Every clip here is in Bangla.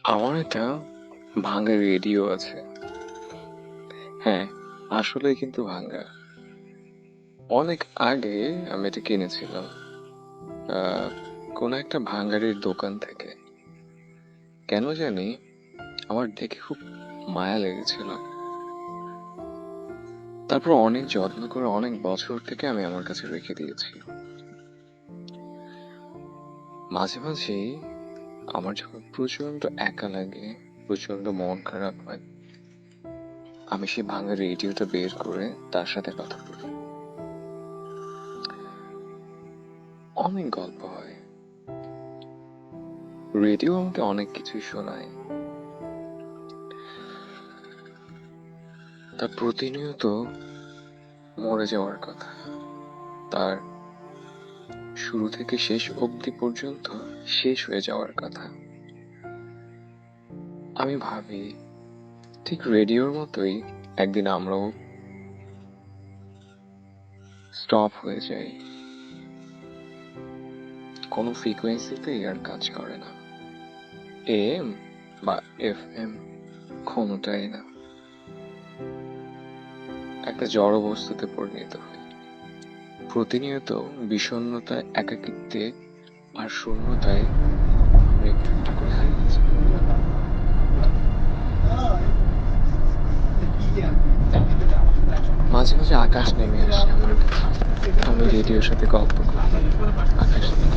আমার একটা ভাঙা রেডিও আছে। হ্যাঁ, আসলে কিন্তু ভাঙা। অনেক আগে আমি এটা কিনেছিলাম আহ, কোনো একটা ভাঙাড়ির দোকান থেকে। কেন জানি আমার দেখে খুব মায়া লেগেছিল। তারপর অনেক যত্ন করে অনেক বছর থেকে আমি আমার কাছে রেখে দিয়েছি। মাঝে মাঝে আমার যখন প্রচন্ড একা লাগে, প্রচন্ড মন খারাপ হয়, আমি সেই ভাঙা রেডিওটা বের করে তার সাথে কথা বলি। অনেক গল্প হয়। রেডিও আমাকে অনেক কিছুই শোনায়। তার প্রতিনিয়ত মরে যাওয়ার কথা, তার শুরু থেকে শেষ অবধি পর্যন্ত শেষ হয়ে যাওয়ার কথা। আমি ভাবি ঠিক রেডিওর মতোই একদিন আমরাও স্টপ হয়ে যাই, কোনো ফ্রিকোয়েন্সিতেই আর কাজ করে না। এম বা FM কোনোটাই না, একটা জড় বস্তুতে পরিণত হই। প্রতিনিয়ত বিষণ্ণতায়, একাকিত্বে আর শূন্যতায় আমরা একটু একটু করে হারিয়ে যাই। মাঝে মাঝে আকাশ নেমে আসে আমার কাছে। আমি রেডিওর সাথে গল্প করি আকাশ থেকে।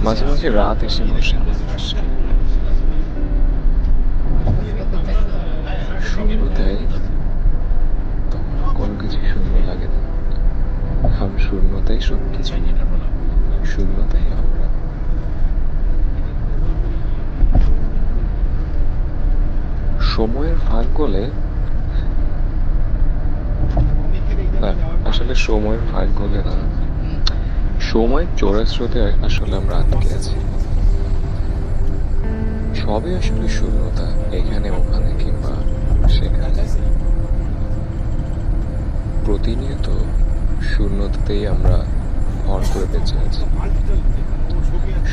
মাঝে মাঝে রাত এসে বসে আমার পাশে। শূন্যতায় তখন আর কোনো কিছু শূন্য লাগে না, কারণ শূন্যতাই সবকিছু, শূন্যতাই আমরা। সময়ের ফাঁক গলে, না, আসলে সময়ের ফাঁক গলে না, সময়ের চোরাস্রোতে আসলে আমরা আটকে আছি। সবই আসলে শূন্যতা, এখানে ওখানে কিংবা সেখানে। প্রতিনিয়ত শূন্যতাতেই আমরা ভর করে বেঁচে আছি।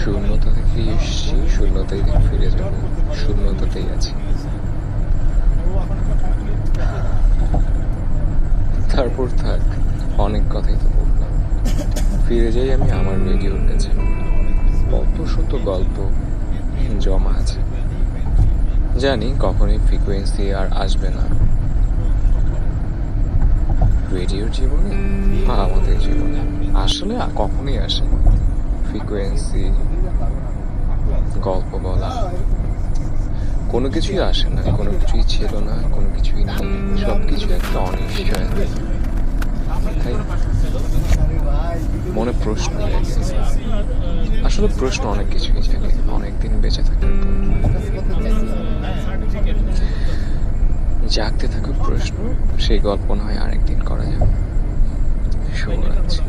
শূন্যতা থেকে এসছি, শূন্যতাই থেকে ফিরে যাব, শূন্যতাতেই আছি। তারপর থাক, অনেক কথাই তো বললাম। ফিরে যাই আমি আমার রেডিওর কাছে। কত শত গল্প জমা আছে। জানি কখনোই ফ্রিকোয়েন্সি আর আসবে না রেডিওর জীবনে বা আমাদের জীবনে। আসলে কখনোই আসে না ফ্রিকোয়েন্সি, গল্প বলা, কোনো কিছুই আসে না, কোনো কিছুই ছিল না, কোনো কিছুই নেই, সবকিছু একটা অনিশ্চয়। তাই মনে প্রশ্ন জাগে। আসলে প্রশ্ন অনেক কিছুই জাগে অনেকদিন বেঁচে থাকার পর। জাগতে থাকুক প্রশ্ন, সেই গল্প না হয় আরেকদিন করা যাবে। শুভরাত্রি।